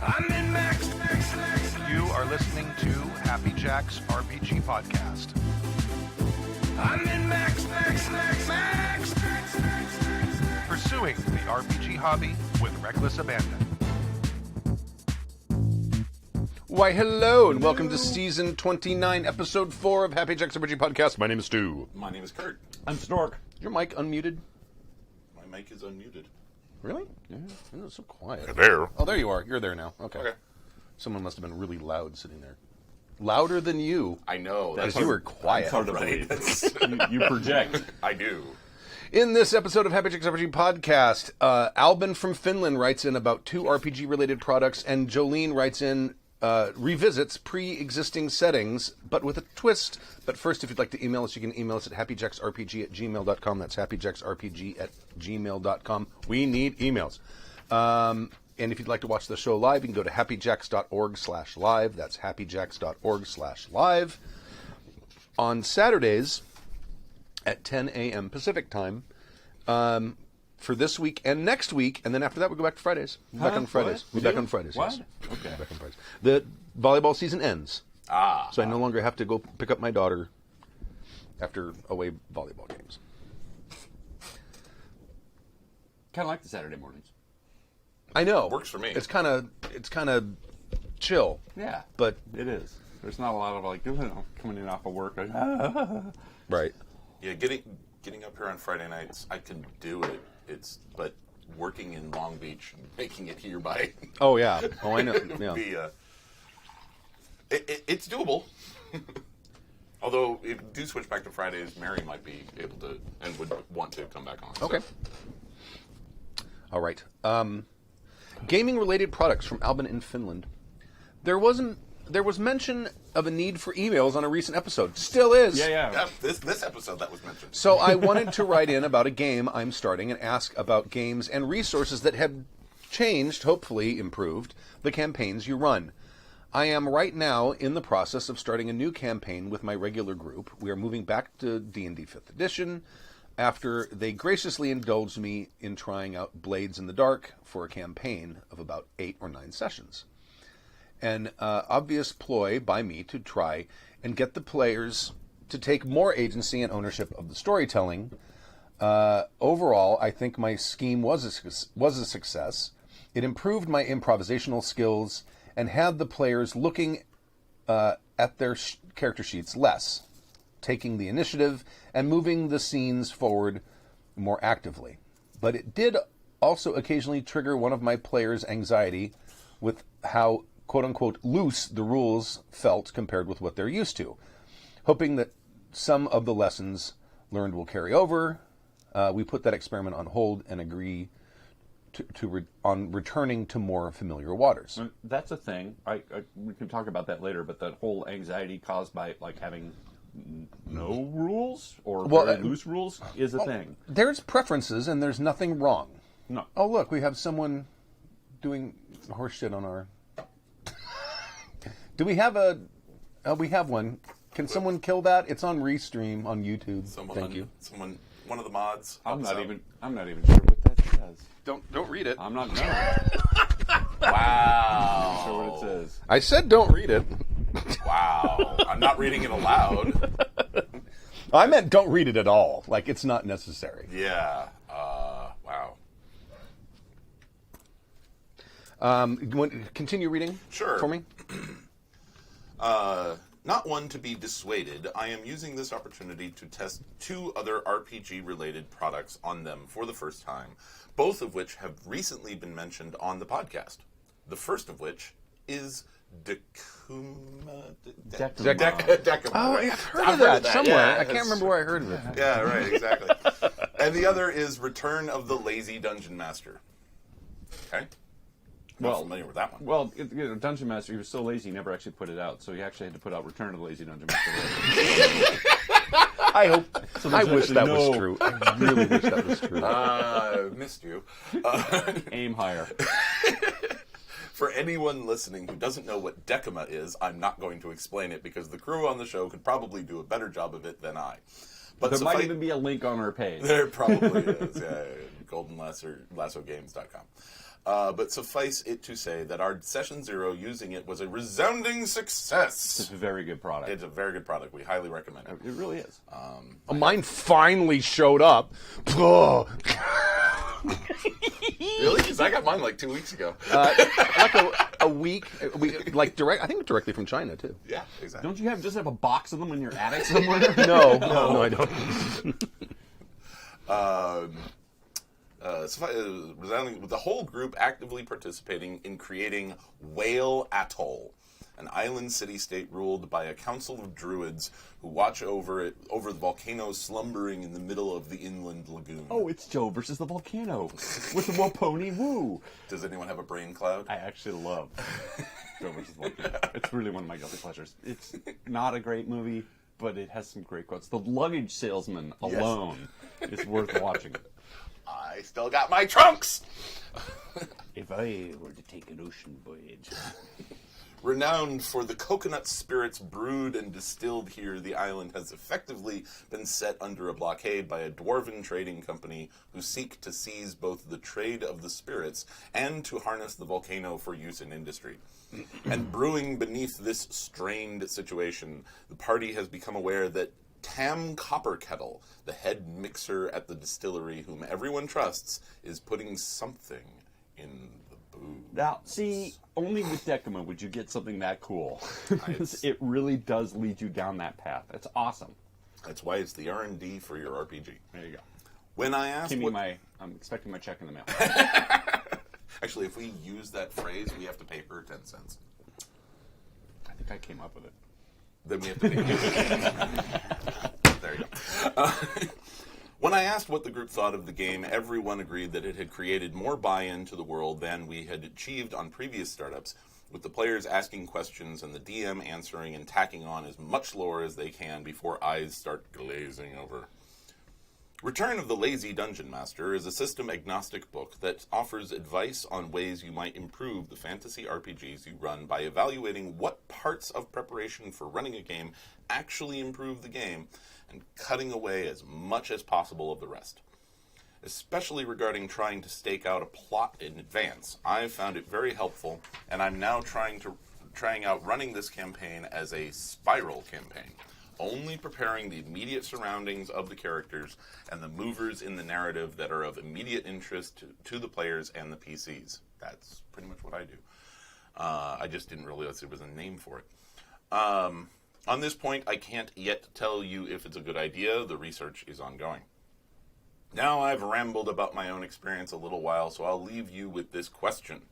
I'm in Max. You are listening to Happy Jacks RPG Podcast. I'm in Max. Pursuing the RPG hobby with reckless abandon. Why, hello, and welcome to Season 29, Episode 4 of Happy Jacks RPG Podcast. My name is Stu. My name is Kurt. I'm Stork. Is your mic unmuted? My mic is unmuted. Really? Yeah, it's so quiet. There. Oh, there you are. You're there now. Okay. Someone must have been really loud sitting there. Louder than you. I know. Because you were quiet. It's hard to believe. You project. I do. In this episode of Happy Jacks RPG Podcast, Albin from Finland writes in about 2 RPG-related products, and Jolene writes in, revisits pre-existing settings, but with a twist. But first, if you'd like to email us, you can email us at happyjacksrpg@gmail.com. That's happyjacksrpg@gmail.com. We need emails. And if you'd like to watch the show live, you can go to happyjacks.org/live. That's happyjacks.org/live. On Saturdays at 10 a.m. Pacific time, for this week and next week, and then after that we go back to Fridays. We're back on Fridays. We're back on Fridays. What? Yes. Okay. Back on Fridays. The volleyball season ends, so I no Ah. longer have to go pick up my daughter after away volleyball games. Kind of like the Saturday mornings. I know. Works for me. It's kind of chill. Yeah. But It is. There's not a lot of coming in off of work. right. Yeah, getting up here on Friday nights, I can do it. But working in Long Beach and making it here by Oh yeah. Oh, I know. would Yeah. be it's doable. Although if you do switch back to Fridays, Mary might be able to and would want to come back on. Okay. All right. Gaming-related products from Albin in Finland. There was mention of a need for emails on a recent episode. Still is. Yeah. This episode that was mentioned. So I wanted to write in about a game I'm starting and ask about games and resources that have changed, hopefully improved, the campaigns you run. I am right now in the process of starting a new campaign with my regular group. We are moving back to D&D 5th Edition after they graciously indulged me in trying out Blades in the Dark for a campaign of about 8 or 9 sessions. An obvious ploy by me to try and get the players to take more agency and ownership of the storytelling. Overall, I think my scheme was a success. It improved my improvisational skills and had the players looking at their character sheets less, taking the initiative and moving the scenes forward more actively. But it did also occasionally trigger one of my players' anxiety with how quote-unquote loose the rules felt compared with what they're used to. Hoping that some of the lessons learned will carry over, we put that experiment on hold and agree on returning to more familiar waters. That's a thing. We can talk about that later, but that whole anxiety caused by having no rules or very loose rules is a thing. There's preferences and there's nothing wrong. No. Oh, look, we have someone doing horse shit on our... Do we have a... we have one. Can someone kill that? It's on Restream on YouTube. Thank you. One of the mods. I'm not even sure what that says. Don't read it. I'm not no. Wow. I'm not sure what it says. I said don't read it. Wow. I'm not reading it aloud. I meant don't read it at all. Like, it's not necessary. Yeah. Wow. You want to continue reading? Sure. For me? Not one to be dissuaded, I am using this opportunity to test 2 other RPG-related products on them for the first time, both of which have recently been mentioned on the podcast. The first of which is Decuma. Oh, I've heard of that somewhere. Yeah, I can't remember where I heard of it. Yeah, right, exactly. And the other is Return of the Lazy Dungeon Master. Okay? Not familiar with that one. Well, Dungeon Master, he was so lazy he never actually put it out, so he actually had to put out Return of the Lazy Dungeon Master. I wish that was true. I really wish that was true. Missed you. Aim higher. For anyone listening who doesn't know what Decuma is, I'm not going to explain it because the crew on the show could probably do a better job of it than I. But there might even be a link on our page. There probably is. Yeah, goldenlassogames.com. But suffice it to say that our session 0 using it was a resounding success. It's a very good product. It's a very good product. We highly recommend it. It really is. Mine finally showed up. Really? Because I got mine like 2 weeks ago. Like a week. I think directly from China too. Yeah, exactly. Don't you just have a box of them in your attic somewhere? No, I don't. Resounding with the whole group actively participating in creating Whale Atoll, an island city-state ruled by a council of druids who watch over the volcano slumbering in the middle of the inland lagoon. Oh, it's Joe versus the volcano with the Waponi Woo. Does anyone have a brain cloud? I actually love Joe versus the volcano. It's really one of my guilty pleasures. It's not a great movie, but it has some great quotes. The luggage salesman alone is worth watching. I still got my trunks! If I were to take an ocean voyage. Renowned for the coconut spirits brewed and distilled here, the island has effectively been set under a blockade by a dwarven trading company who seek to seize both the trade of the spirits and to harness the volcano for use in industry. And brewing beneath this strained situation, the party has become aware that Tam Copperkettle, the head mixer at the distillery whom everyone trusts, is putting something in the booze. Now, see, only with Decima would you get something that cool. It really does lead you down that path. It's awesome. That's why it's the R&D for your RPG. There you go. When I asked I'm expecting my check in the mail. Actually, if we use that phrase, we have to pay her 10 cents. I think I came up with it. Then we have to pay. There you go. When I asked what the group thought of the game, everyone agreed that it had created more buy-in to the world than we had achieved on previous startups, with the players asking questions and the DM answering and tacking on as much lore as they can before eyes start glazing over. Return of the Lazy Dungeon Master is a system-agnostic book that offers advice on ways you might improve the fantasy RPGs you run by evaluating what parts of preparation for running a game actually improve the game and cutting away as much as possible of the rest. Especially regarding trying to stake out a plot in advance, I've found it very helpful, and I'm now trying out running this campaign as a spiral campaign, only preparing the immediate surroundings of the characters and the movers in the narrative that are of immediate interest to the players and the PCs. That's pretty much what I do. I just didn't realize there was a name for it. On this point, I can't yet tell you if it's a good idea. The research is ongoing. Now I've rambled about my own experience a little while, so I'll leave you with this question.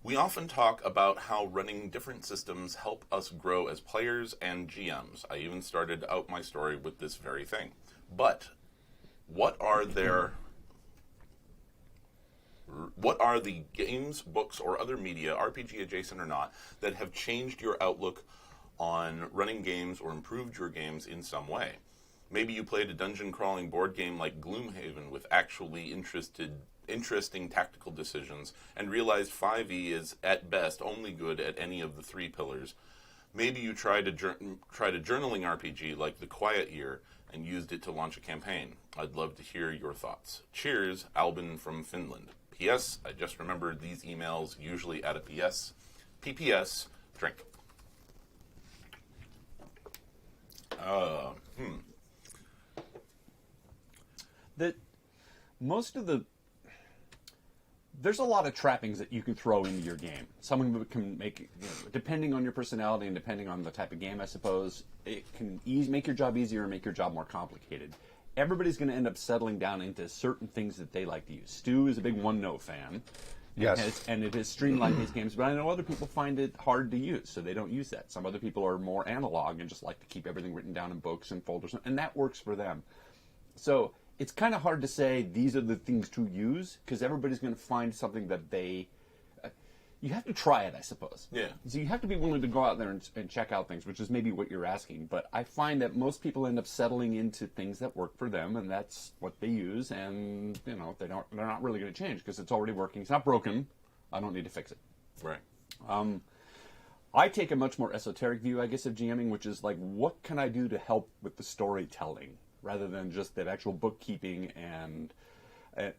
We often talk about how running different systems help us grow as players and GMs. I even started out my story with this very thing. But what are the games, books, or other media, RPG adjacent or not, that have changed your outlook on running games or improved your games in some way? Maybe you played a dungeon-crawling board game like Gloomhaven with actually interesting tactical decisions and realized 5e is, at best, only good at any of the 3 pillars. Maybe you tried a journaling RPG like The Quiet Year and used it to launch a campaign. I'd love to hear your thoughts. Cheers, Albin from Finland. P.S. I just remembered these emails usually add a P.S. P.P.S. Drink. That most of there's a lot of trappings that you can throw into your game. Someone can make, depending on your personality and depending on the type of game, I suppose, it can make your job easier or make your job more complicated. Everybody's going to end up settling down into certain things that they like to use. Stu is a big one-note fan. Yes. And it has streamlined these games, but I know other people find it hard to use, so they don't use that. Some other people are more analog and just like to keep everything written down in books and folders, and that works for them. So it's kind of hard to say these are the things to use, because everybody's going to find something that they... you have to try it, I suppose. Yeah. So you have to be willing to go out there and check out things, which is maybe what you're asking. But I find that most people end up settling into things that work for them, and that's what they use. And they're not really going to change because it's already working. It's not broken. I don't need to fix it. Right. I take a much more esoteric view, I guess, of GMing, which is like, what can I do to help with the storytelling, rather than just the actual bookkeeping and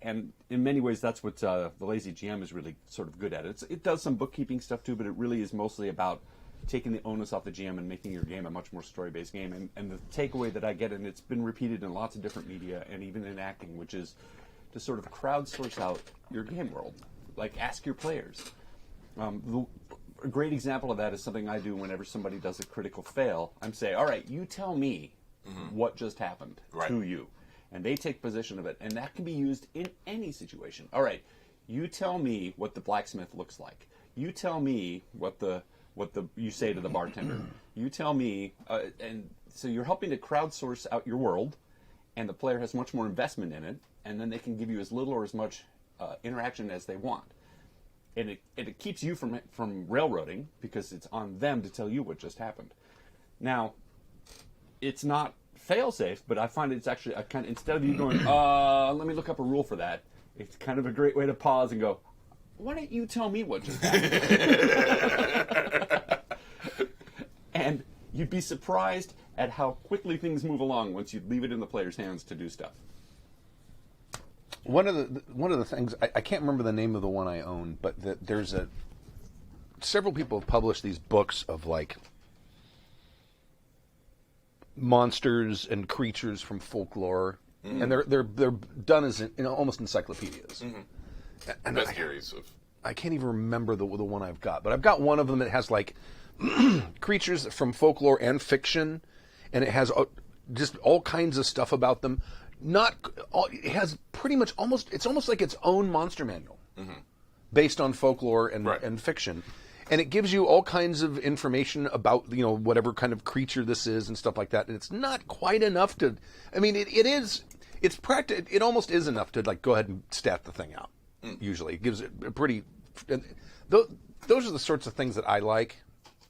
in many ways, that's what the Lazy GM is really sort of good at. It does some bookkeeping stuff too, but it really is mostly about taking the onus off the GM and making your game a much more story-based game. And the takeaway that I get, and it's been repeated in lots of different media and even in acting, which is to sort of crowdsource out your game world. Like, ask your players. A great example of that is something I do whenever somebody does a critical fail. I'm saying, all right, you tell me what just happened to you. And they take possession of it, and that can be used in any situation. All right, you tell me what the blacksmith looks like. You tell me what you say to the bartender. You tell me, and so you're helping to crowdsource out your world, and the player has much more investment in it, and then they can give you as little or as much interaction as they want. And it keeps you from railroading, because it's on them to tell you what just happened. Now, it's not fail-safe, but I find it's actually a kind of, instead of you going, let me look up a rule for that, it's kind of a great way to pause and go, why don't you tell me what just happened? And you'd be surprised at how quickly things move along once you leave it in the player's hands to do stuff. One of the things, I can't remember the name of the one I own, but there's several people have published these books of like monsters and creatures from folklore, and they're done as almost encyclopedias. And Best series of. I can't even remember the one I've got, but I've got one of them that has like creatures from folklore and fiction, and it has just all kinds of stuff about them. It has pretty much it's almost like its own monster manual, based on folklore and fiction. And it gives you all kinds of information about, whatever kind of creature this is and stuff like that. And it's not quite enough to, I mean, it almost is enough to like go ahead and stat the thing out. Usually it gives it a pretty, those are the sorts of things that I like,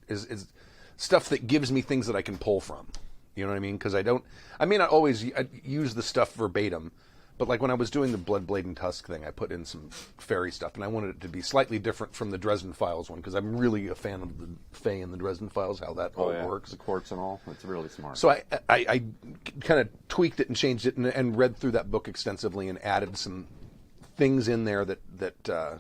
is stuff that gives me things that I can pull from. You know what I mean? Because I may not always use the stuff verbatim, but like when I was doing the Blood, Blade, and Tusk thing, I put in some fairy stuff, and I wanted it to be slightly different from the Dresden Files one, because I'm really a fan of the Fae and the Dresden Files, how that all works. The quartz and all. It's really smart. So I kind of tweaked it and changed it and read through that book extensively and added some things in there that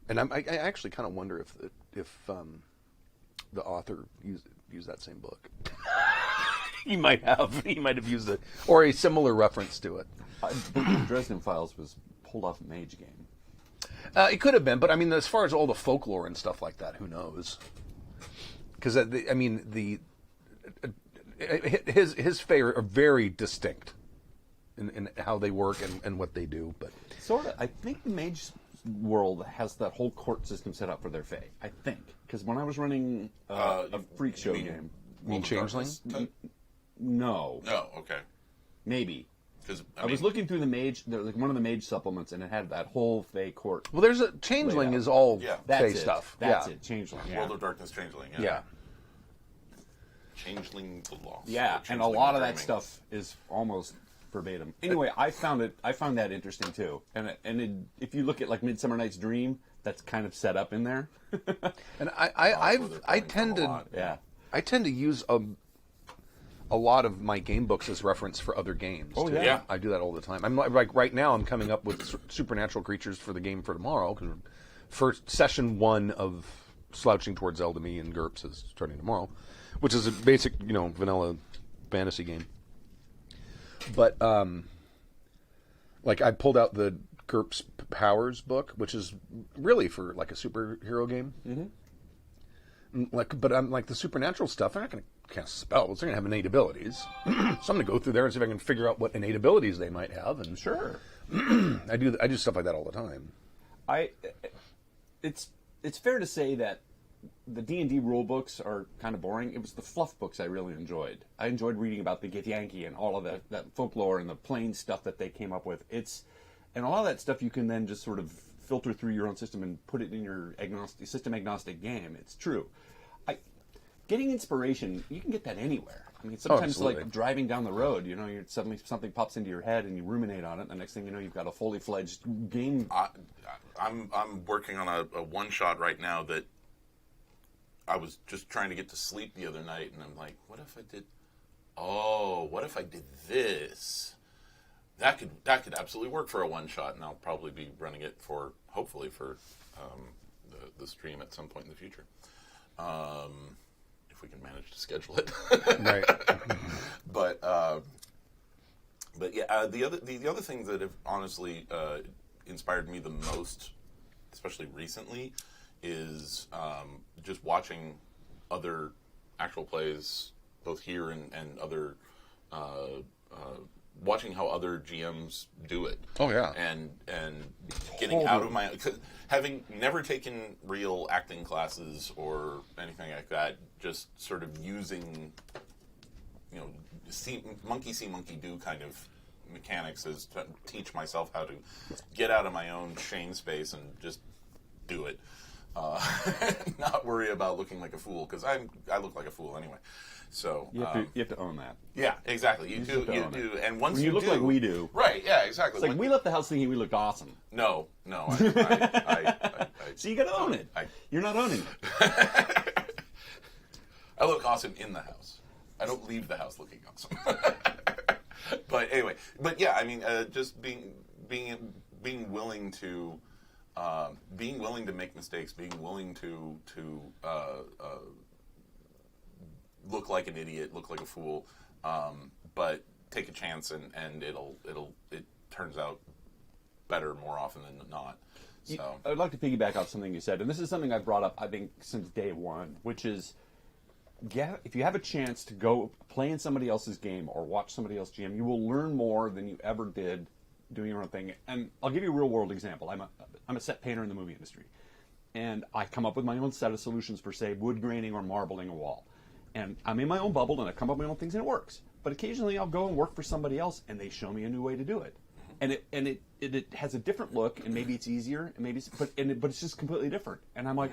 and I actually kind of wonder if the author used that same book. He might have used it, or a similar reference to it. The Dresden Files was pulled off a Mage game. It could have been, but I mean, as far as all the folklore and stuff like that, who knows? Because his Fae are very distinct in how they work and what they do. But sort of, I think the Mage world has that whole court system set up for their Fae. I think, because when I was running a freak show game, Changeling? No. Oh, okay. Maybe. Because I was looking through the Mage, like one of the Mage supplements, and it had that whole Fae court. Well, there's a Changeling is all Fae stuff. That's it. Changeling. Yeah. World of Darkness Changeling. Yeah. Changeling the Lost. Yeah, and a lot of that stuff is almost verbatim. Anyway, I found that interesting too. And if you look at like Midsummer Night's Dream, that's kind of set up in there. And I tend to use a lot of my game books as reference for other games. Oh, too. yeah. I do that all the time. I'm like right now I'm coming up with supernatural creatures for the game for tomorrow, because for session 1 of Slouching Towards Eldamy and GURPS is starting tomorrow, which is a basic, vanilla fantasy game. But like I pulled out the GURPS Powers book, which is really for like a superhero game. But I'm like the supernatural stuff, they're not going to cast spells. They're going to have innate abilities. So I'm going to go through there and see if I can figure out what innate abilities they might have. And Sure. I do stuff like that all the time. It's fair to say that the D&D rule books are kind of boring. It was the fluff books I really enjoyed. I enjoyed reading about the Githyanki and all of that folklore and the plain stuff that they came up with. And a lot of that stuff you can then just sort of filter through your own system and put it in your system agnostic game. It's true. Getting inspiration, you can get that anywhere. I mean, sometimes like driving down the road, you're suddenly something pops into your head and you ruminate on it. And the next thing you know, you've got a fully fledged game. I'm working on a one shot right now that I was just trying to get to sleep the other night, and I'm like, what if I did this? That could absolutely work for a one-shot, and I'll probably be running it hopefully for the stream at some point in the future. If we can manage to schedule it. Right. But yeah, the other things that have honestly inspired me the most, especially recently, is just watching other actual plays, both here and other, watching how other GMs do it. Oh yeah. And getting out of my, cause having never taken real acting classes or anything like that, just sort of using, monkey see, monkey do kind of mechanics as to teach myself how to get out of my own shame space and just do it. Not worry about looking like a fool, because I look like a fool anyway. So you have to own that. Yeah, exactly. You do. And once when you look do, like we do, right? Yeah, exactly. It's like we left the house thinking we looked awesome. No. So you got to own it. You're not owning it. I look awesome in the house. I don't leave the house looking awesome. But anyway, yeah, I mean, just being willing to make mistakes, being willing to look like an idiot, look like a fool, but take a chance, and it turns out better more often than not. So I'd like to piggyback off something you said, and this is something I've brought up, I think, since day one, which is, if you have a chance to go play in somebody else's game or watch somebody else GM, you will learn more than you ever did doing your own thing. And I'll give you a real world example. I'm a set painter in the movie industry, and I come up with my own set of solutions for, say, wood graining or marbling a wall. And I'm in my own bubble, and I come up with my own things, and it works. But occasionally I'll go and work for somebody else, and they show me a new way to do it. And it has a different look, and maybe it's easier, and but it's just completely different. And I'm like,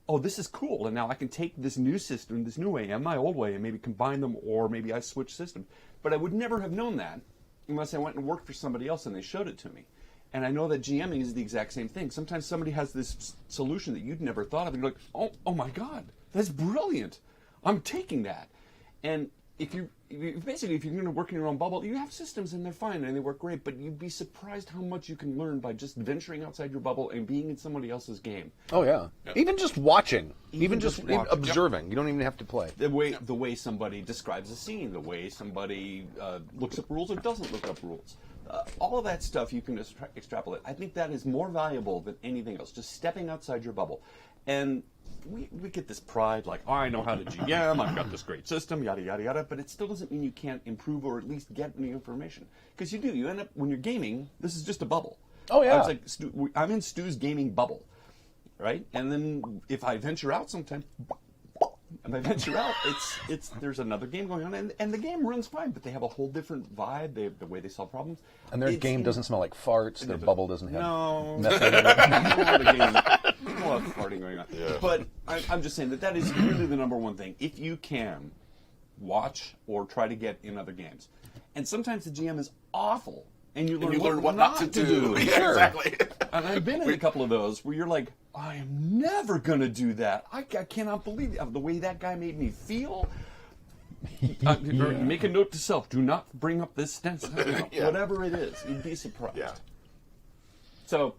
oh, this is cool. And now I can take this new system, this new way, and my old way, and maybe combine them, or maybe I switch systems. But I would never have known that unless I went and worked for somebody else and they showed it to me. And I know that GMing is the exact same thing. Sometimes somebody has this solution that you'd never thought of, and you're like, oh my God, that's brilliant. I'm taking that. And if you're going to work in your own bubble, you have systems and they're fine and they work great, but you'd be surprised how much you can learn by just venturing outside your bubble and being in somebody else's game. Oh yeah. Even just watching, even just watching. observing. You don't even have to play. The way somebody describes a scene, the way somebody looks up rules or doesn't look up rules. All of that stuff you can extrapolate. I think that is more valuable than anything else, just stepping outside your bubble. And we get this pride, like, I know how to GM, I've got this great system, yada, yada, yada, but it still doesn't mean you can't improve or at least get any information. Because you do. You end up, when you're gaming, this is just a bubble. Oh, yeah. I'm in Stu's gaming bubble, right? And then if I venture out sometime, there's another game going on, and the game runs fine, but they have a whole different vibe, the way they solve problems. And their game doesn't smell like farts, their bubble doesn't have method in it. There's a lot of farting going on. Yeah. But I'm just saying that is really the number one thing. If you can, watch or try to get in other games. And sometimes the GM is awful, and you learn what not to do. Yeah, sure. Exactly. And I've been in a couple of those where you're like, I am never going to do that. I cannot believe the way that guy made me feel. Make a note to self. Do not bring up this stencil. Yeah. Whatever it is, you'd be surprised. Yeah. So,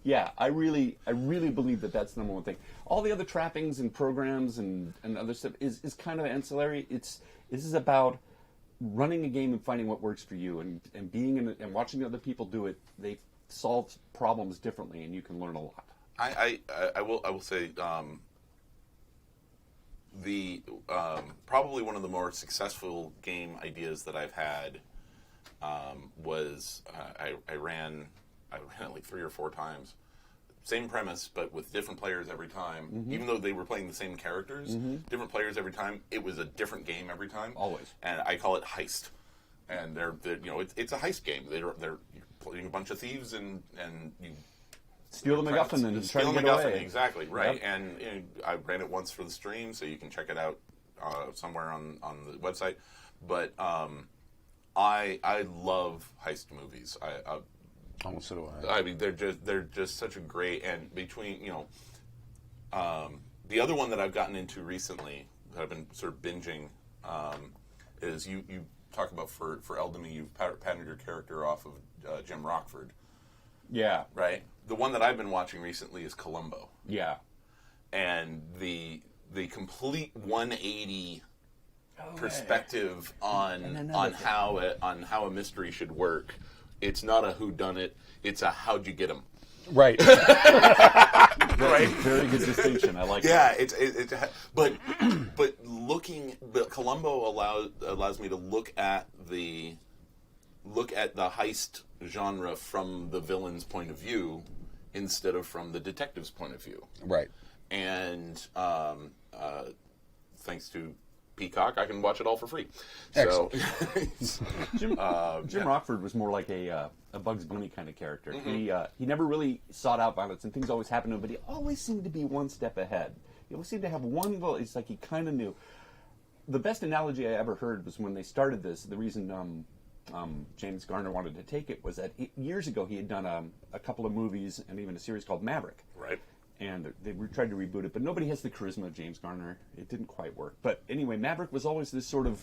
yeah, I really believe that that's the number one thing. All the other trappings and programs and other stuff is kind of ancillary. This is about running a game and finding what works for you, and being in it and watching other people do it. They solve problems differently, and you can learn a lot. I will say the probably one of the more successful game ideas that I've had was I ran it like 3 or 4 times. Same premise, but with different players every time. Mm-hmm. Even though they were playing the same characters, different players every time. It was a different game every time. Always. And I call it Heist. And it's a heist game. They're playing a bunch of thieves and you steal the MacGuffin and try to get away. Exactly, right. Yep. And I ran it once for the stream, so you can check it out somewhere on the website. But I love heist movies. So do I. I mean, they're just such a great, and between The other one that I've gotten into recently, that I've been sort of binging, is you talk about for Eldamy, you've patterned your character off of Jim Rockford. Yeah. Right? The one that I've been watching recently is Columbo. Yeah. And the complete 180 perspective on how a mystery should work. It's not a whodunit, it's a how'd you get him. Right. Right. Very good distinction. I like Yeah, that. but Columbo allows me to look at the heist genre from the villain's point of view instead of from the detective's point of view. Right. And thanks to Peacock, I can watch it all for free. Excellent. So, Jim Rockford was more like a Bugs Bunny kind of character. He never really sought out violence, and things always happened to him, but he always seemed to be one step ahead. He always seemed to have one little. It's like he kind of knew. The best analogy I ever heard was when they started this. The reason James Garner wanted to take it was that years ago he had done a couple of movies and even a series called Maverick. right. And they tried to reboot it, but nobody has the charisma of James Garner. It didn't quite work. But anyway, Maverick was always this sort of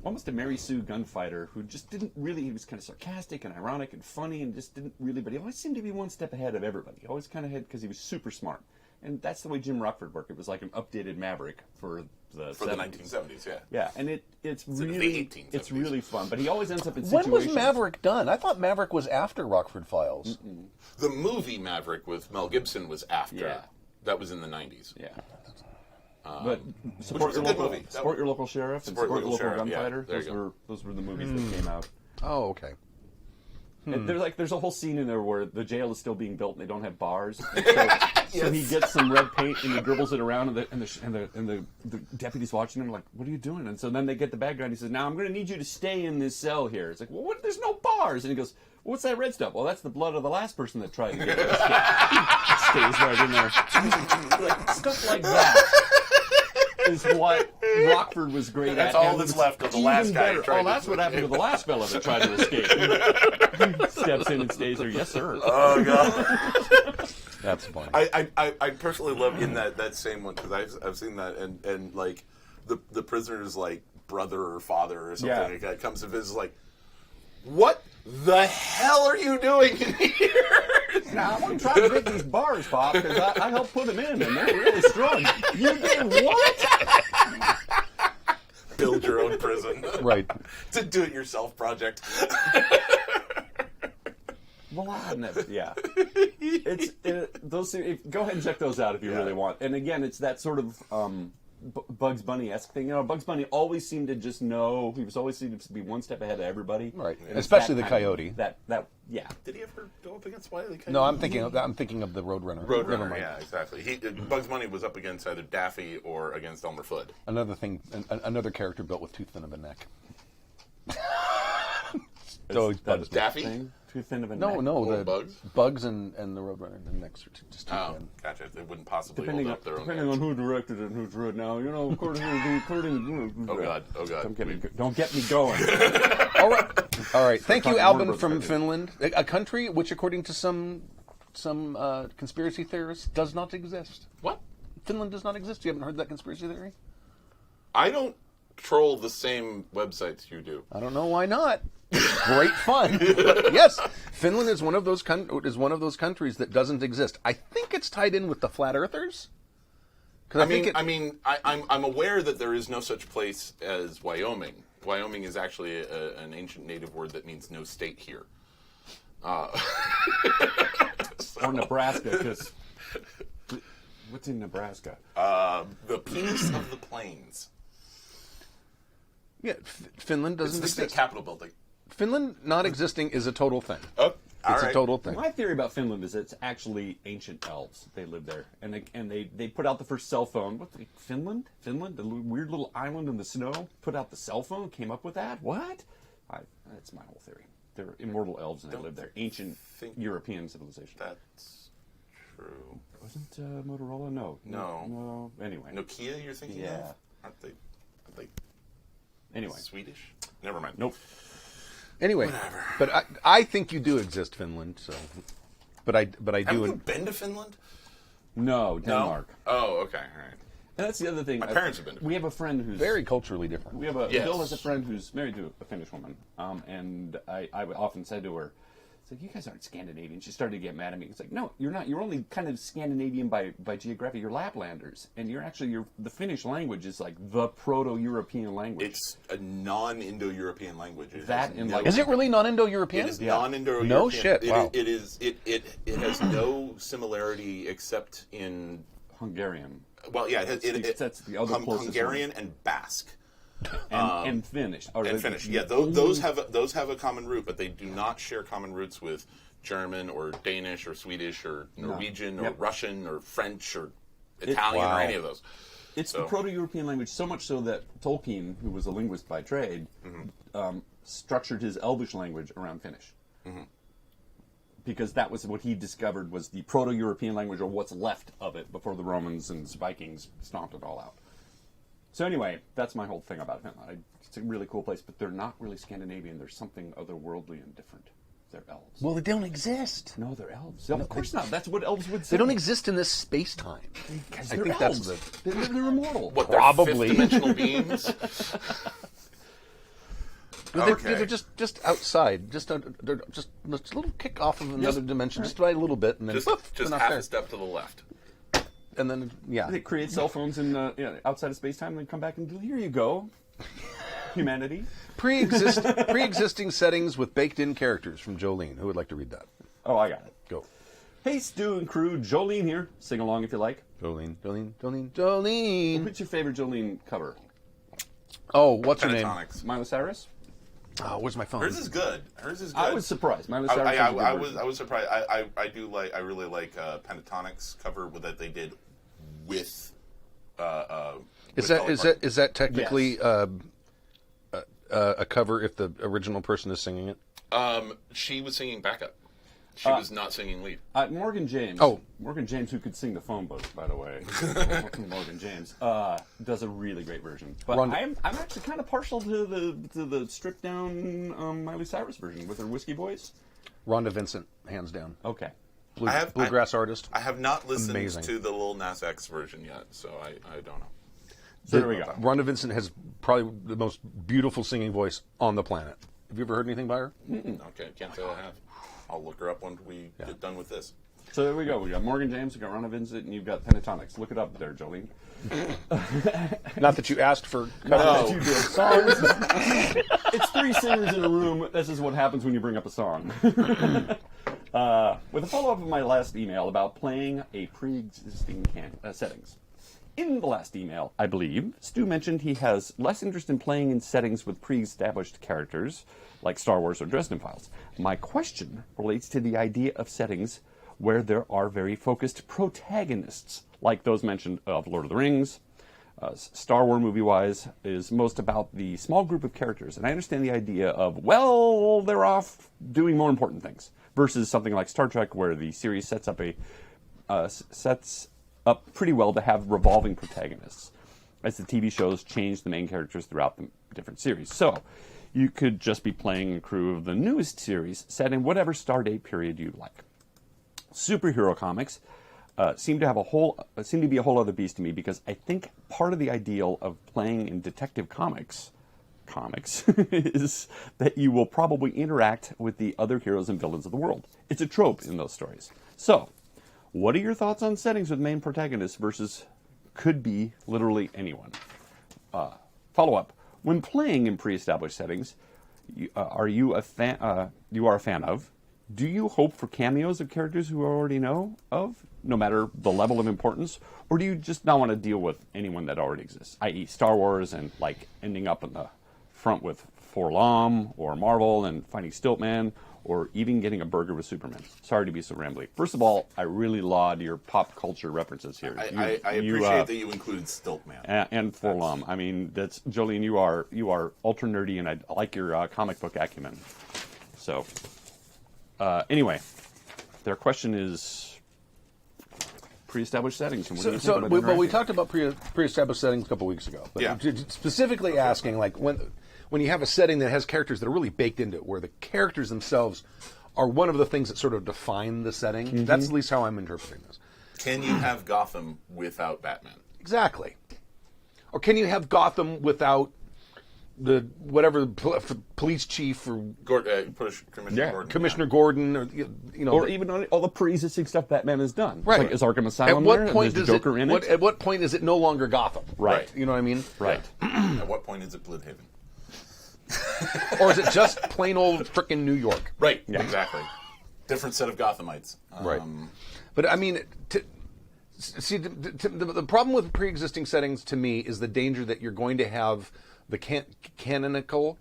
almost a Mary Sue gunfighter who just didn't really. He was kind of sarcastic and ironic and funny, and just didn't really. But he always seemed to be one step ahead of everybody. He always kind of had because he was super smart. And that's the way Jim Rockford worked. It was like an updated Maverick for the 1970s, yeah. Yeah, and it's the really 1870s. It's really fun. But he always ends up in When situations. was Maverick done? I thought Maverick was after Rockford Files. The movie Maverick with Mel Gibson was after. Yeah. That was in the 90s. Yeah. But was support a your good local, movie. support your local sheriff and Support support your local local sheriff, yeah, gunfighter. there you go. Those were the movies that came out. Oh, okay. And there's a whole scene in there where the jail is still being built and they don't have bars. And so he gets some red paint and he dribbles it around and the deputy's watching him like, what are you doing? And so then they get the bad guy and he says, now I'm going to need you to stay in this cell here. It's like, well, what? There's no bars. And he goes, well, what's that red stuff? Well, that's the blood of the last person that tried to get it. Stays right in there. Like, stuff like that is what Rockford was great at. That's all And that's was left of the even last guy better. who tried Oh, to that's what happened to the last fella that tried to escape. Steps in and stays there. Yes, sir. Oh, God. That's funny. I personally love in that same one because I've seen that and like the prisoner's like brother or father or something like that comes to visit like, what the hell are you doing in here? Now, I want to try to get these bars, Pop, because I helped put them in, and they're really strong. You did what? Build your own prison. Right. It's a do-it-yourself project. Well, I've never. Yeah. Go ahead and check those out if you really want. And again, it's that sort of Bugs Bunny-esque thing. You know, Bugs Bunny always seemed to just know. He was always seemed to be one step ahead of everybody. Right. And Especially that the kind of- coyote. Yeah. Did he ever go up against Wile E. Coyote? No, I'm thinking of the Roadrunner. Never Roadrunner, mind. yeah, exactly. Bugs Bunny was up against either Daffy or against Elmer Fudd. Another thing, another character built with too thin of a neck. Always bugs me. Daffy? Thing? Too thin of a No, neck. no, the Bugs? Bugs and the Roadrunner, the necks are just too Oh, thin. gotcha. They wouldn't possibly Depending hold up their own on necks. who directed it and who's wrote now, you know, according Oh, God. Don't get me going. All right. Thank you, talking Albin Warner from Brothers. Finland, a country which, according to some conspiracy theorists, does not exist. What? Finland does not exist. You haven't heard that conspiracy theory? I don't troll the same websites you do. I don't know why not. Great fun. But yes, Finland is one of those countries that doesn't exist. I think it's tied in with the flat earthers. I'm aware that there is no such place as Wyoming. Wyoming is actually an ancient native word that means no state here. Or Nebraska, because what's in Nebraska? The penis of the plains. Yeah, Finland It's doesn't the state exist. capitol building. Finland not existing is a total thing. Oh, It's a total thing. My theory about Finland is it's actually ancient elves. They live there, and they put out the first cell phone. Finland, the weird little island in the snow, put out the cell phone. Came up with that. What? That's my whole theory. They're immortal elves, and they live there. Ancient European civilization. That's true. Wasn't Motorola? No. Anyway. Nokia, you're thinking Yeah. of? Aren't they Anyway. Swedish? Never mind. Nope. Anyway, but I think you do exist, Finland. So, but I do. Haven't you been to Finland? No, Denmark. No? Oh, okay, all right. And that's the other thing. My parents have been to We have a friend who's Very culturally different. We have a Yes. Bill has a friend who's married to a Finnish woman, and I often said to her, "It's like you guys aren't Scandinavian." She started to get mad at me. It's like, no, you're not. You're only kind of Scandinavian by geography. You're Laplanders, and the Finnish language is like the Proto-European language. It's a non-Indo-European language. It That has and, no- like- Is it really non-Indo-European? It is non-Indo-European. No shit, wow. It is. It has no similarity except in. Hungarian Well, yeah, That's the other closest Hungarian and Basque. and Finnish. And Finnish, yeah, those have a common root, but they do not share common roots with German or Danish or Swedish or Norwegian or Yep. Russian or French or Italian or any of those. It's So- the Proto-European language, so much so that Tolkien, who was a linguist by trade, structured his Elvish language around Finnish. Because that was what he discovered was the Proto-European language, or what's left of it, before the Romans and Vikings stomped it all out. So anyway, that's my whole thing about Finland. It's a really cool place, but they're not really Scandinavian. There's something otherworldly and different. They're elves. Well, they don't exist. No, they're elves. Of course not. That's what elves would say. They don't exist in this space-time. Because I they're think elves. that's They're immortal. What, they're Probably. fifth-dimensional beings? They're just outside, they're just a little kick off of another dimension, just by a little bit, and then poof, Just they're not half there. a step to the left. And then They create cell phones in outside of space time, and then come back and do, here you go, humanity. Pre-existing settings with baked-in characters from Jolene. Who would like to read that? Oh, I got it. Go. Hey, Stu and crew, Jolene here. Sing along if you like. Jolene. What's your favorite Jolene cover? Oh, what's her name? Pentatonics. Miley Cyrus? Oh, where's my phone? Hers is good. Hers is good. I was surprised. Miley Cyrus is a good I version. was surprised. I really like Pentatonics cover that they did with. Is Dolly Parton. that technically Yes. a cover if the original person is singing it? She was singing backup. She was not singing lead. Morgan James. Oh. Morgan James, who could sing the phone book, by the way. Morgan James does a really great version. But I'm actually kind of partial to the stripped down Miley Cyrus version with her whiskey voice. Rhonda Vincent, hands down. Okay. Bluegrass artist. I have not listened Amazing. to the Lil Nas X version yet, so I don't know. So there we go. Rhonda Vincent has probably the most beautiful singing voice on the planet. Have you ever heard anything by her? Okay, can't say I have. I'll look her up when we get done with this. So there we go. We got Morgan James, we got Rhonda Vincent, and you've got Pentatonics. Look it up there, Jolene. Not that you asked for. No. You did. Songs. It's three singers in a room. This is what happens when you bring up a song. With a follow-up of my last email about playing a pre-existing settings. In the last email, I believe, Stu mentioned he has less interest in playing in settings with pre-established characters, like Star Wars or Dresden Files. My question relates to the idea of settings where there are very focused protagonists, like those mentioned of Lord of the Rings. Star Wars movie-wise is most about the small group of characters, and I understand the idea of, well, they're off doing more important things, versus something like Star Trek, where the series sets up pretty well to have revolving protagonists, as the TV shows change the main characters throughout the different series. So, you could just be playing a crew of the newest series set in whatever Stardate period you like. Superhero comics seem to be a whole other beast to me, because I think part of the ideal of playing in detective comics is that you will probably interact with the other heroes and villains of the world. It's a trope in those stories. So, what are your thoughts on settings with main protagonists versus could be literally anyone? Follow up: when playing in pre-established settings, you are a fan of? Do you hope for cameos of characters who you already know of, no matter the level of importance, or do you just not want to deal with anyone that already exists, i.e., Star Wars and like ending up in the front with Forlom or Marvel and finding Stiltman, or even getting a burger with Superman? Sorry to be so rambly. First of all, I really laud your pop culture references here. I appreciate that you included Stiltman. And Forlom. I mean, that's Jolene. You are ultra nerdy, and I like your comic book acumen. So, anyway, their question is pre-established settings. And what do you think about we interacting? talked about pre-established settings a couple weeks ago. But Yeah. Specifically asking, like, when you have a setting that has characters that are really baked into it, where the characters themselves are one of the things that sort of define the setting. That's at least how I'm interpreting this. Can you have Gotham without Batman? Exactly. Or can you have Gotham without the whatever police chief or Commissioner Gordon, or or even all the pre-existing stuff Batman has done. Right. Like, is Arkham Asylum at what there? point There's does the Joker in it? At what point is it no longer Gotham? Right. You know what I mean? Right. At what point is it Bloodhaven? Or is it just plain old frickin' New York? Right. Yeah. Exactly. Different set of Gothamites. Right. But I mean, the problem with pre-existing settings to me is the danger that you're going to have the canonical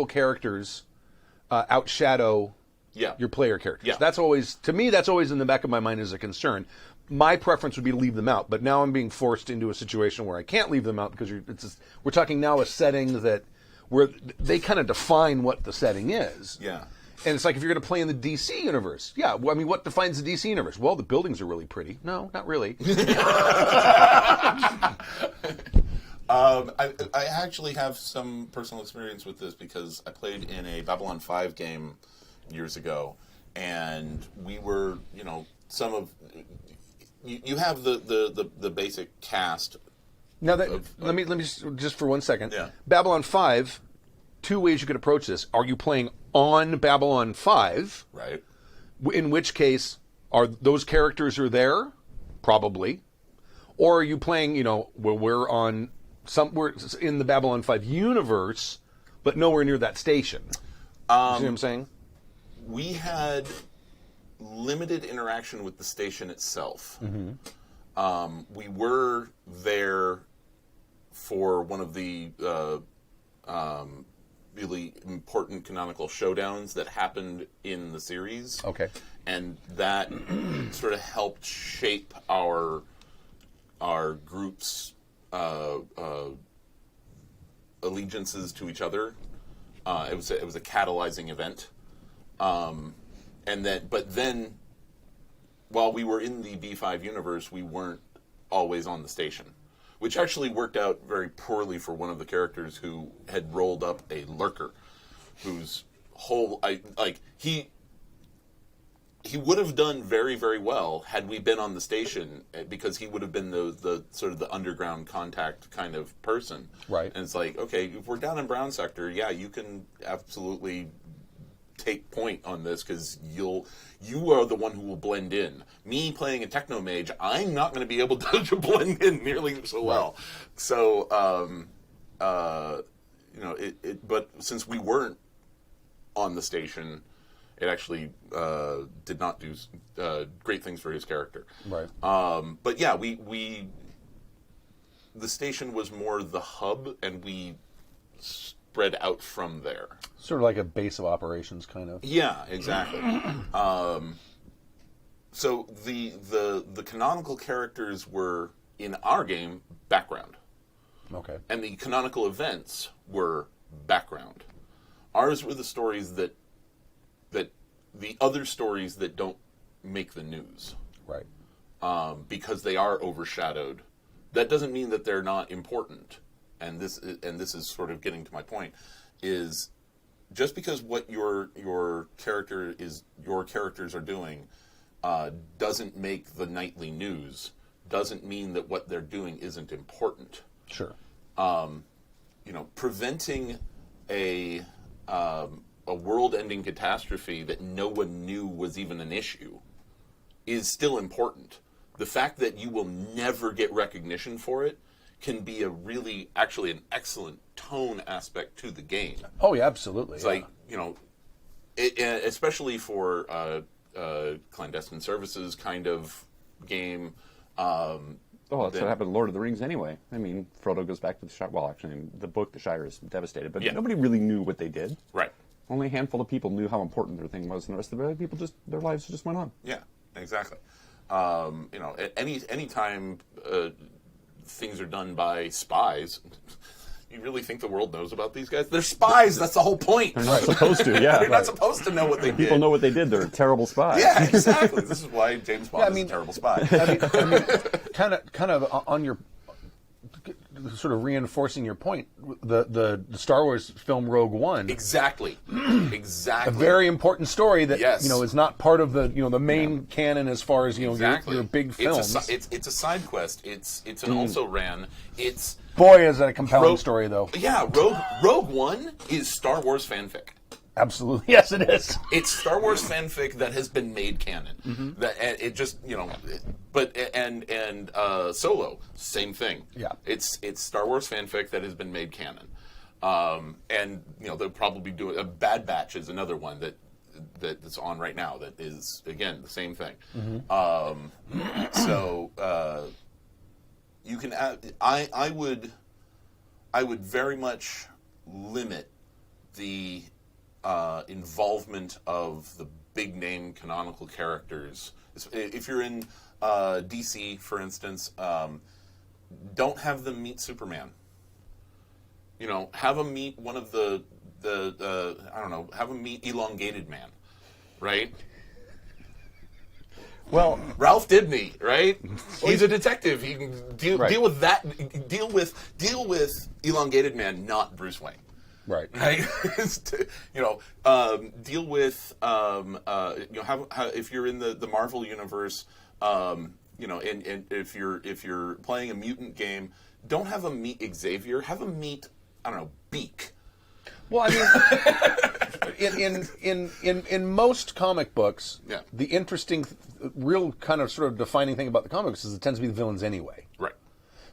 characters outshadow your player characters. Yeah. That's always in the back of my mind as a concern. My preference would be to leave them out, but now I'm being forced into a situation where I can't leave them out because we're talking now a setting where they kind of define what the setting is. Yeah. And it's like if you're going to play in the DC universe. Yeah, well, I mean, what defines the DC universe? Well, the buildings are really pretty. No, not really. I actually have some personal experience with this because I played in a Babylon 5 game years ago, and we were, some of... You have the basic cast. Now, let me just for 1 second. Yeah. Babylon 5, two ways you could approach this. Are you playing on Babylon 5? Right. In which case, are those characters are there? Probably. Or are you playing, we're in the Babylon 5 universe, but nowhere near that station? You see what I'm saying? We had limited interaction with the station itself. Mm-hmm. We were there for one of the really important canonical showdowns that happened in the series. Okay. And that sort of helped shape our group's allegiances to each other. It was a catalyzing event. But then, while we were in the B5 universe, we weren't always on the station, which actually worked out very poorly for one of the characters who had rolled up a lurker, whose whole he would have done very, very well had we been on the station, because he would have been the sort of the underground contact kind of person. Right. And it's like, okay, if we're down in Brown Sector, yeah, you can absolutely take point on this because you are the one who will blend in. Me playing a techno mage, I'm not going to be able to blend in nearly so well. So, but since we weren't on the station, it actually did not do great things for his character. Right. But yeah, the station was more the hub, and we spread out from there. Sort of like a base of operations, kind of. Yeah, exactly. So the canonical characters were, in our game, background. Okay. And the canonical events were background. Ours were the stories that the other stories that don't make the news. Right. Because they are overshadowed. That doesn't mean that they're not important. And this is sort of getting to my point, is just because what your characters are doing doesn't make the nightly news, doesn't mean that what they're doing isn't important. Sure. Preventing a world-ending catastrophe that no one knew was even an issue is still important. The fact that you will never get recognition for it can be actually an excellent tone aspect to the game. Oh, yeah, absolutely. It's like, especially for clandestine services kind of game. That's what happened in Lord of the Rings anyway. I mean, Frodo goes back to the Shire. Well, actually, in the book, the Shire is devastated, but nobody really knew what they did. Right. Only a handful of people knew how important their thing was, and the rest of the people their lives just went on. Yeah, exactly. At any time things are done by spies, you really think the world knows about these guys? They're spies. That's the whole point. They're not supposed to. Yeah, they're not supposed to know what they did. People know what they did. They're terrible spies. Yeah, exactly. This is why James Bond is a terrible spy. I mean, kind of on your sort of reinforcing your point, the Star Wars film Rogue One, Exactly. a very important story that Yes. is not part of the the main canon as far as Exactly. your big films. It's a side quest. It's an also ran. It's Boy, is that a compelling story, though. Yeah, Rogue One is Star Wars fanfic. Absolutely, yes, it is. It's Star Wars fanfic that has been made canon. That and it just but and Solo, same thing. Yeah. It's Star Wars fanfic that has been made canon. And they'll probably do it. Bad Batch is another one that's on right now that is again the same thing. So you can I would very much limit the involvement of the big name canonical characters. If you're in DC, for instance, don't have them meet Superman. Have them meet one of the I don't know, have them meet Elongated Man, right? Well, Ralph Dibny, right? He's a detective. He can deal with that. Deal with Elongated Man, not Bruce Wayne. right. Right, deal with if you're in the Marvel universe, and if you're playing a mutant game, don't have them meet Xavier. Have them meet Beak. Well, I mean, in most comic books, Yeah. the interesting, real kind of sort of defining thing about the comics is it tends to be the villains anyway. Right.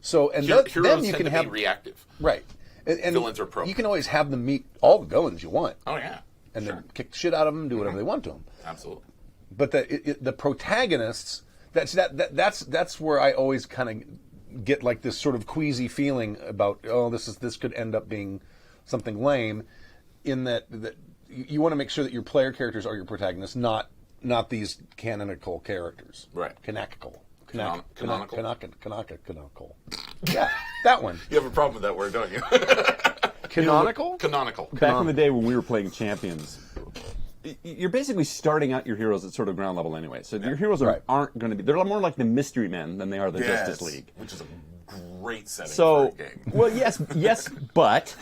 So and Heroes then you tend can to have be reactive. right. And Villains are pro. You can always have them meet all the villains you want, Oh yeah. and Sure. then kick the shit out of them, do whatever they want to them. Absolutely. But the protagonists, that's where I always kind of get like this sort of queasy feeling about this could end up being something lame, in that you want to make sure that your player characters are your protagonists, not these canonical characters. Right. Canonical. Canonical? Yeah, that one. You have a problem with that word, don't you? Canonical? Canonical. Back in the day when we were playing Champions, you're basically starting out your heroes at sort of ground level anyway. So your heroes Right. aren't going to be, they're more like the Mystery Men than they are the Justice League. Which is a great setting So, for a game. well, yes, but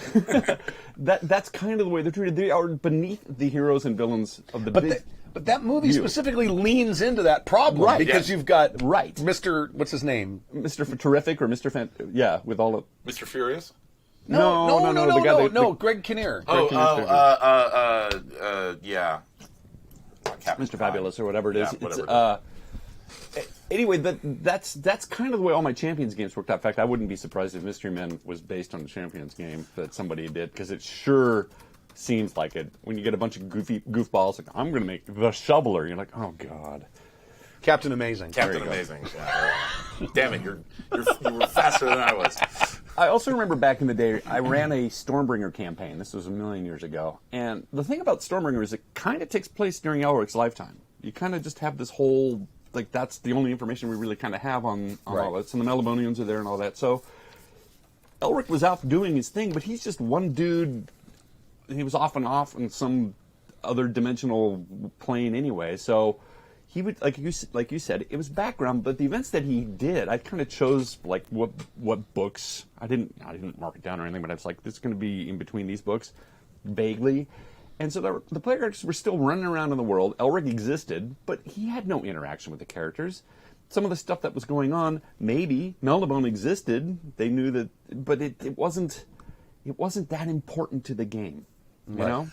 that's kind of the way they're treated. They are beneath the heroes and villains of the big. But that movie view. specifically leans into that problem, Right. because Yeah. you've got Right. Mr. What's his name? Mr. Terrific or Mr. with all of. Mr. Furious? No, the guy that- Greg Kinnear. Yeah. Captain Mr. Fabulous or whatever it is. Yeah, whatever Anyway, that's kind of the way all my Champions games worked out. In fact, I wouldn't be surprised if Mystery Men was based on a Champions game that somebody did, because it sure seems like it. When you get a bunch of goofballs, like, I'm going to make the Shoveler, you're like, oh god. Captain Amazing. Captain Amazing. Yeah. Damn it, you were faster than I was. I also remember back in the day, I ran a Stormbringer campaign. This was a million years ago. And the thing about Stormbringer is it kind of takes place during Elric's lifetime. You kind of just have this whole, like, that's the only information we really kind of have on Right. all that. So the Melibonians are there and all that. So Elric was out doing his thing, but he's just one dude. He was off in some other dimensional plane anyway. So he would, like you said, it was background, but the events that he did, I kind of chose like what books. I didn't mark it down or anything, but I was like, this is going to be in between these books, vaguely. And so the player characters were still running around in the world. Elric existed, but he had no interaction with the characters. Some of the stuff that was going on, maybe Melibone existed. They knew that, but it wasn't that important to the game. You know.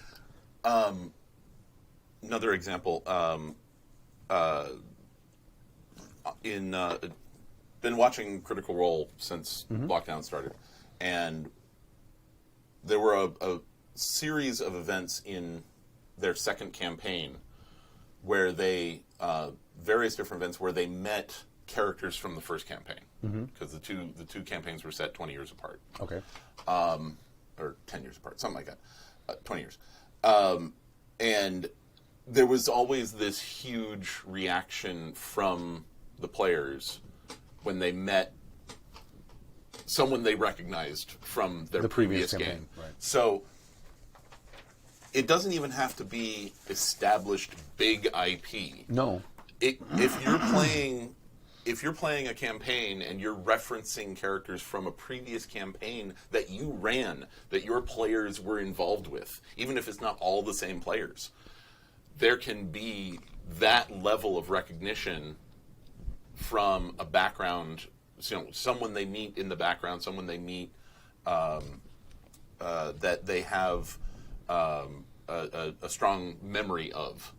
Another example. Been watching Critical Role since lockdown started, and there were a series of events in their second campaign where they various different events where they met characters from the first campaign, because the two campaigns were set 20 years apart. Okay. Or 10 years apart, something like that. 20 years. And there was always this huge reaction from the players when they met someone they recognized from their The previous game. campaign, right. So it doesn't even have to be established big IP. No. If you're playing if you're playing a campaign and you're referencing characters from a previous campaign that you ran, that your players were involved with, even if it's not all the same players, there can be that level of recognition from a background, someone they meet in the background, someone they meet that they have a strong memory of.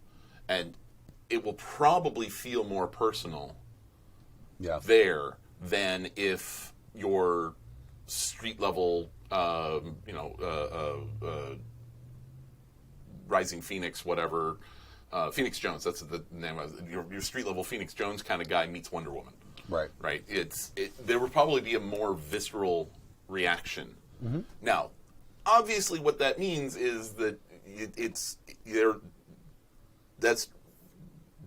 And it will probably feel more personal there than if your street level, Rising Phoenix, whatever, Phoenix Jones. That's the name of it. Your street level Phoenix Jones kind of guy meets Wonder Woman. Right. Right. There will probably be a more visceral reaction. Mm-hmm. Now, obviously, what that means is that that's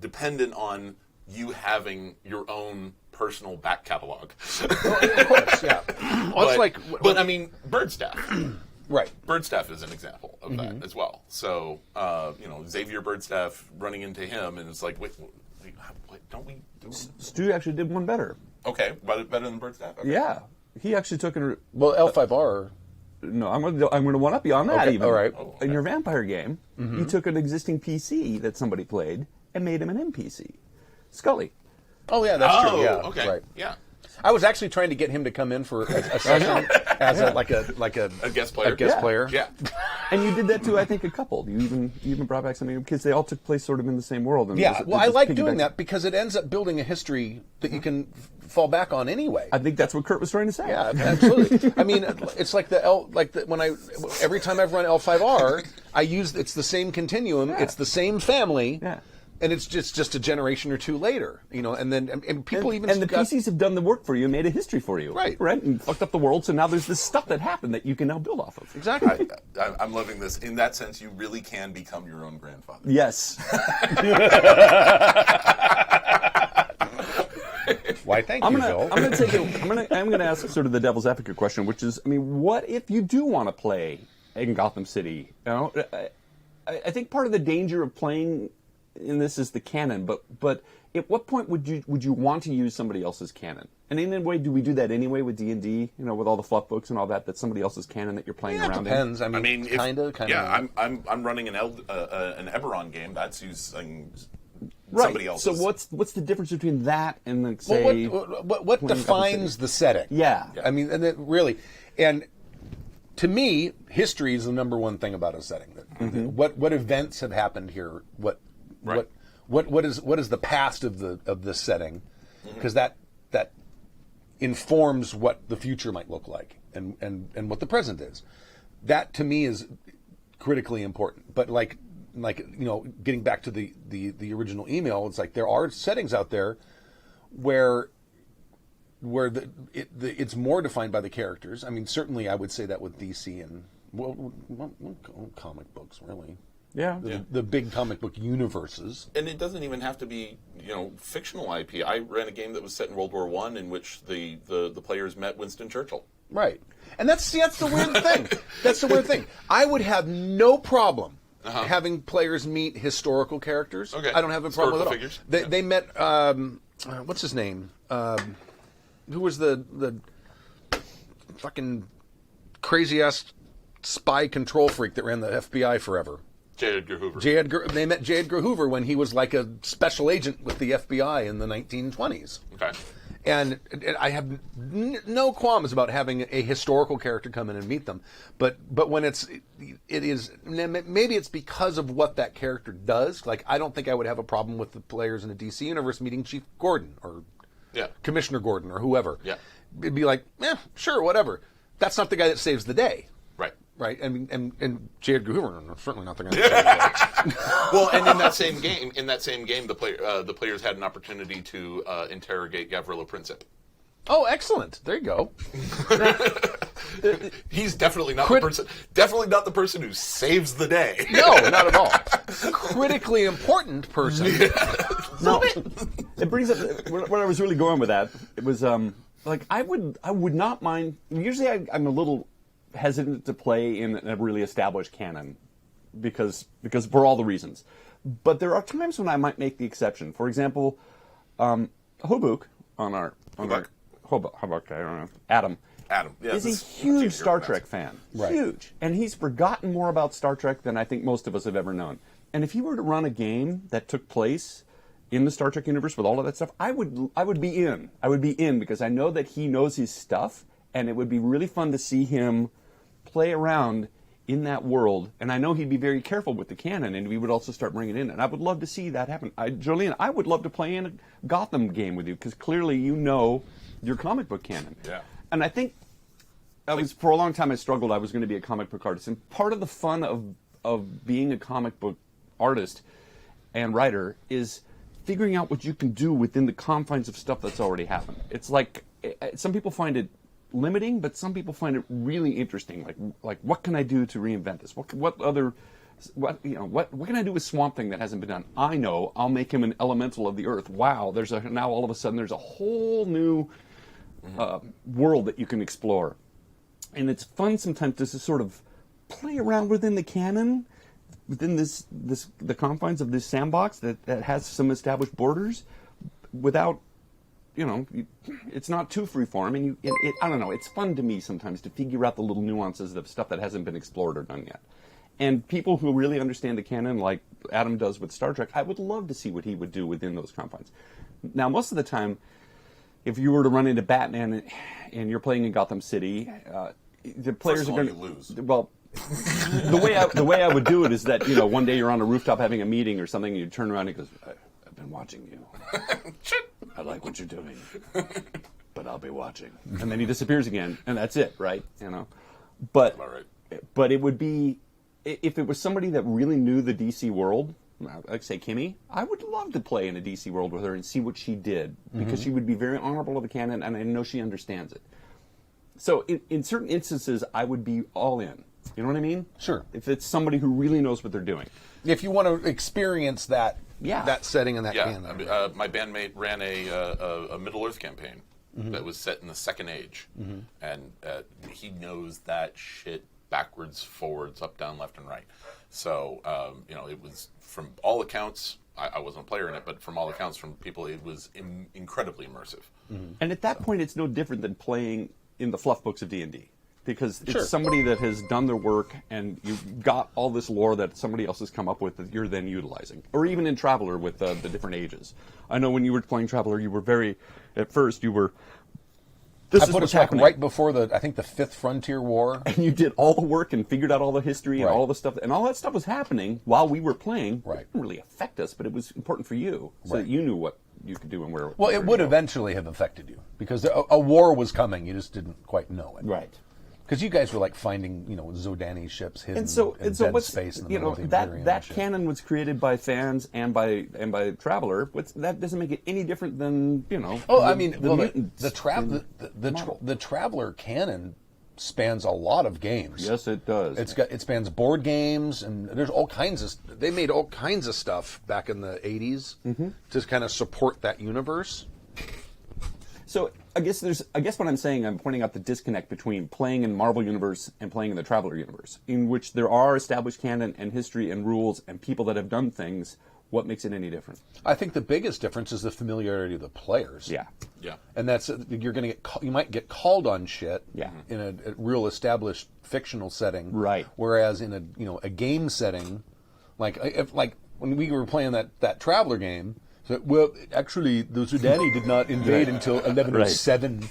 dependent on you having your own personal back catalog. Well, of course, yeah. Well, but I mean, Birdstaff. Right. Birdstaff is an example of that as well. So, Xavier Birdstaff running into him, and it's like, wait, don't we do it? Stu actually did one better. Okay, better than Birdstaff? Okay. Yeah. He actually took L5R. No, I'm going to one up you on that. Okay, even. all right. Oh, okay. In your vampire game, you took an existing PC that somebody played and made him an NPC, Scully. Oh yeah, that's true. Yeah, okay. right. Yeah. I was actually trying to get him to come in for a session as a guest player. A guest player. Yeah. And you did that to, I think, a couple. You even brought back something because they all took place sort of in the same world. And Yeah, I like doing that because it ends up building a history that you can fall back on anyway. I think that's what Kurt was trying to say. Yeah, absolutely. I mean, it's like every time I've run L5R, it's the same continuum, it's the same family. Yeah. And it's just a generation or two later, and then people and the PCs have done the work for you, made a history for you, right, and fucked up the world. So now there's this stuff that happened that you can now build off of. Exactly. I'm loving this. In that sense, you really can become your own grandfather. Yes. Why? Thank you, Bill. I'm gonna ask sort of the devil's advocate question, which is, I mean, what if you do want to play in Gotham City? I think part of the danger of playing in this is the canon, but at what point would you want to use somebody else's canon? And in a way, do we do that anyway with D&D? With all the fluff books and all that. That's somebody else's canon that you're playing around. It depends. in? I mean, kind of. Yeah, I'm running an Eberron game. That's using right. Somebody else's. So what's the difference between that and then say what defines the setting? Yeah. I mean, and to me, history is the number one thing about a setting. What events have happened here? What is the past of this setting? Because that informs what the future might look like and what the present is. That to me is critically important. But getting back to the original email, it's like there are settings out there where it's more defined by the characters. I mean, certainly I would say that with DC and comic books, really. Yeah. The big comic book universes. And it doesn't even have to be, fictional IP. I ran a game that was set in World War I in which the players met Winston Churchill. Right. And that's the weird thing. That's the weird thing. I would have no problem having players meet historical characters. Okay. I don't have a problem with it figures. They met, what's his name? Who was the fucking crazy-ass spy control freak that ran the FBI forever? J. Edgar Hoover. They met J. Edgar Hoover when he was like a special agent with the FBI in the 1920s. Okay. And I have no qualms about having a historical character come in and meet them, but when it is maybe it's because of what that character does. Like, I don't think I would have a problem with the players in the DC universe meeting Chief Gordon or Commissioner Gordon or whoever. Yeah. It'd be like, sure, whatever. That's not the guy that saves the day. Right, and J. Edgar Hoover certainly not the guy. Well, and in that same game, the players had an opportunity to interrogate Gavrilo Princip. Oh, excellent! There you go. He's definitely not the person who saves the day. No, not at all. Critically important person. No, it brings up what I was really going with that. It was I would not mind. Usually, I'm a little hesitant to play in a really established canon because for all the reasons. But there are times when I might make the exception. For example, Hobuk, on our Hubbard. Hubbard, I don't know, Adam. Adam, yeah, is a this- huge Star Trek fan. Right. Huge. And he's forgotten more about Star Trek than I think most of us have ever known. And if he were to run a game that took place in the Star Trek universe with all of that stuff, I would be in. I would be in because I know that he knows his stuff, and it would be really fun to see him play around in that world. And I know he'd be very careful with the canon, and we would also start bringing it in. And I would love to see that happen. Jolene, I would love to play in a Gotham game with you because clearly you know your comic book canon. Yeah. And I think for a long time I struggled. I was going to be a comic book artist, and part of the fun of being a comic book artist and writer is figuring out what you can do within the confines of stuff that's already happened. It's like some people find it limiting, but some people find it really interesting. Like what can I do to reinvent this? What can I do with Swamp Thing that hasn't been done? I know I'll make him an elemental of the earth. Wow, now all of a sudden there's a whole new world that you can explore, and it's fun sometimes to just sort of play around within the canon, within the confines of this sandbox that has some established borders, without, it's not too freeform, and I don't know. It's fun to me sometimes to figure out the little nuances of stuff that hasn't been explored or done yet. And people who really understand the canon, like Adam does with Star Trek, I would love to see what he would do within those confines. Now, most of the time, if you were to run into Batman and you're playing in Gotham City, the players First of are all, going to you lose. Well, the way I would do it is that one day you're on a rooftop having a meeting or something, and you turn around and he goes, "I've been watching you. I like what you're doing, but I'll be watching." And then he disappears again, and that's it, right? But All right. but it would be if it was somebody that really knew the DC world. Like say Kimmy, I would love to play in a DC world with her and see what she did because she would be very honorable of the canon, and I know she understands it. So in certain instances, I would be all in. You know what I mean? Sure. If it's somebody who really knows what they're doing. If you want to experience that setting and that Yeah, canon. my bandmate ran a Middle Earth campaign that was set in the Second Age, and he knows that shit backwards, forwards, up, down, left, and right. So it was from all accounts. I wasn't a player in it, but from all accounts, from people, it was incredibly immersive. And at that point, it's no different than playing in the fluff books of D&D. Because it's Sure. somebody that has done their work, and you've got all this lore that somebody else has come up with that you're then utilizing. Or even in Traveller with the different ages. I know when you were playing Traveller, you were at first, you were, I put us like right before I think the Fifth Frontier War. And you did all the work and figured out all the history and Right. all the stuff. And all that stuff was happening while we were playing. Right. It didn't really affect us, but it was important for you. So Right. that you knew what you could do and where. Well, it would eventually have affected you because a war was coming. You just didn't quite know it. Right. Because you guys were like finding, Zodani ships hidden And so dead what's space in the middle of the Imperium that and shit. canon was created by fans and by Traveller. That doesn't make it any different than Oh, the, I mean, the well, mutants. the Traveller canon spans a lot of games. Yes, it does. It spans board games, and there's all kinds of. They made all kinds of stuff back in the '80s to kind of support that universe. So I guess what I'm saying, I'm pointing out the disconnect between playing in Marvel Universe and playing in the Traveller Universe, in which there are established canon and history and rules and people that have done things. What makes it any different? I think the biggest difference is the familiarity of the players. Yeah. And that's you might get called on shit. Yeah. In a real established fictional setting. Right. Whereas in a game setting, like when we were playing that Traveller game. So, well, actually, the Zodani did not invade until 1107.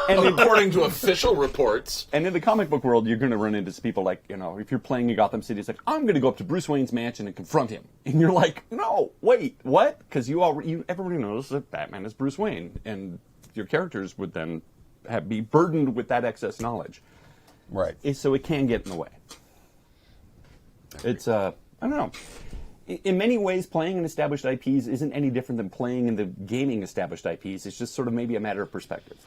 And according to official reports. And in the comic book world, you're going to run into people like, if you're playing in Gotham City, it's like, I'm going to go up to Bruce Wayne's mansion and confront him. And you're like, no, wait, what? Because everybody knows that Batman is Bruce Wayne. And your characters would then be burdened with that excess knowledge. Right. So it can get in the way. It's, I don't know. In many ways, playing in established IPs isn't any different than playing in the gaming established IPs. It's just sort of maybe a matter of perspective.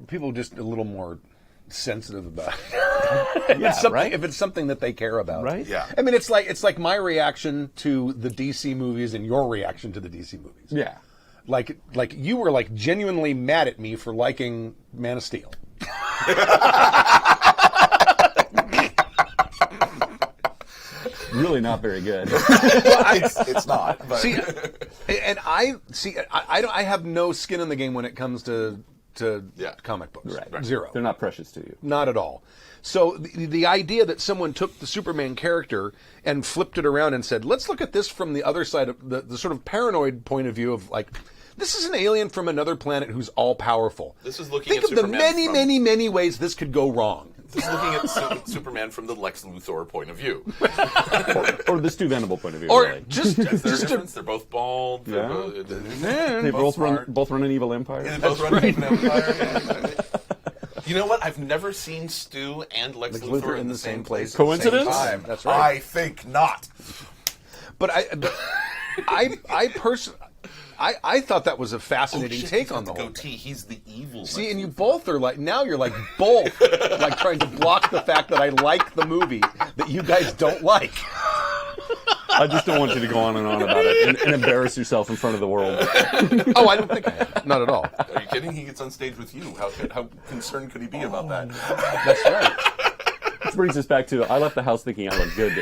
People just a little more sensitive about it. If it's something that they care about. Right? Yeah. I mean, it's like my reaction to the DC movies and your reaction to the DC movies. Yeah. Like you were like genuinely mad at me for liking Man of Steel. Really not very good. It's not. But. See, And I see. I have no skin in the game when it comes to comic books. Right. Zero. They're not precious to you. Not at all. So the idea that someone took the Superman character and flipped it around and said, let's look at this from the other side of the sort of paranoid point of view of like, this is an alien from another planet who's all powerful. This is looking Think at of the Superman many ways this could go wrong. This is looking at Superman from the Lex Luthor point of view. or the Stu Venable point of view, Or really. just They're both bald. Yeah. They both both run an evil empire. Yeah, they both run an empire. You know what? I've never seen Stu and Lex Luthor in the same place. Coincidence? At the same time. That's right. I think not. But I personally, I thought that was a fascinating take on the whole goatee. He's the evil. See, and you both are like, now you're like both like trying to block the fact that I like the movie that you guys don't like. I just don't want you to go on and on about it and embarrass yourself in front of the world. Oh, I don't think I have. Not at all. Are you kidding? He gets on stage with you. How concerned could he be about that? That's right. Which brings us back to, I left the house thinking I looked good.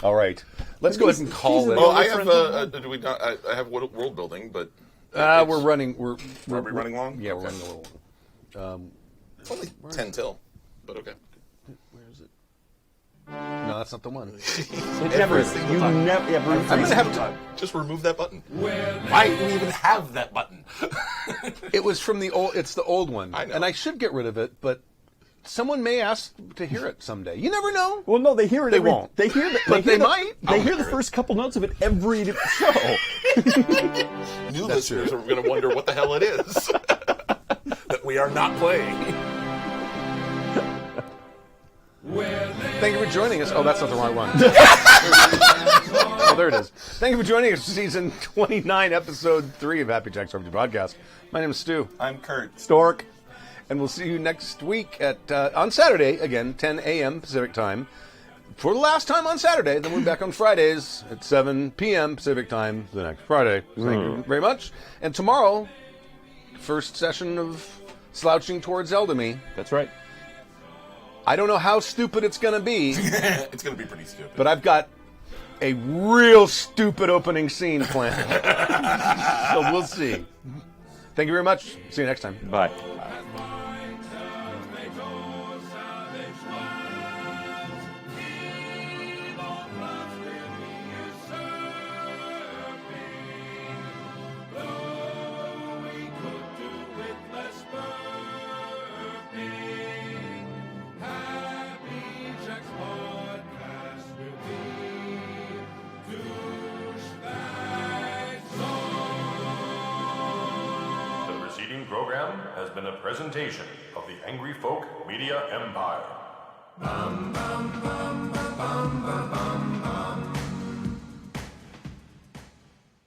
All right. Let's go ahead and call it. Oh, I have do we not, I have world building, but we're running. We're running long. Yeah, we're running a little long. It's only 10 till, but okay. Where is it? No, that's not the one. Never ever. I'm going to have to. Just remove that button. Why do we even have that button? It was from the old. It's the old one, I know. and I should get rid of it, but someone may ask to hear it someday. You never know. Well, no, they hear it. They won't. They hear that. But they might. They hear the first couple notes of it every show. New listeners are going to wonder what the hell it is that we are not playing. Thank you for joining us. Oh, that's not the wrong one. Oh, there it is. Thank you for joining us for season 29, episode 3 of Happy Jacks RPG Podcast. My name is Stu. I'm Kurt. Stork. And we'll see you next week at on Saturday, again, 10 a.m. Pacific time. For the last time on Saturday. Then we'll be back on Fridays at 7 p.m. Pacific time the next Friday. Thank you very much. And tomorrow, first session of Slouching Towards Eldamy. That's right. I don't know how stupid it's going to be. It's going to be pretty stupid. But I've got a real stupid opening scene planned. So we'll see. Thank you very much. See you next time. Bye. Program has been a presentation of the Angry Folk Media Empire.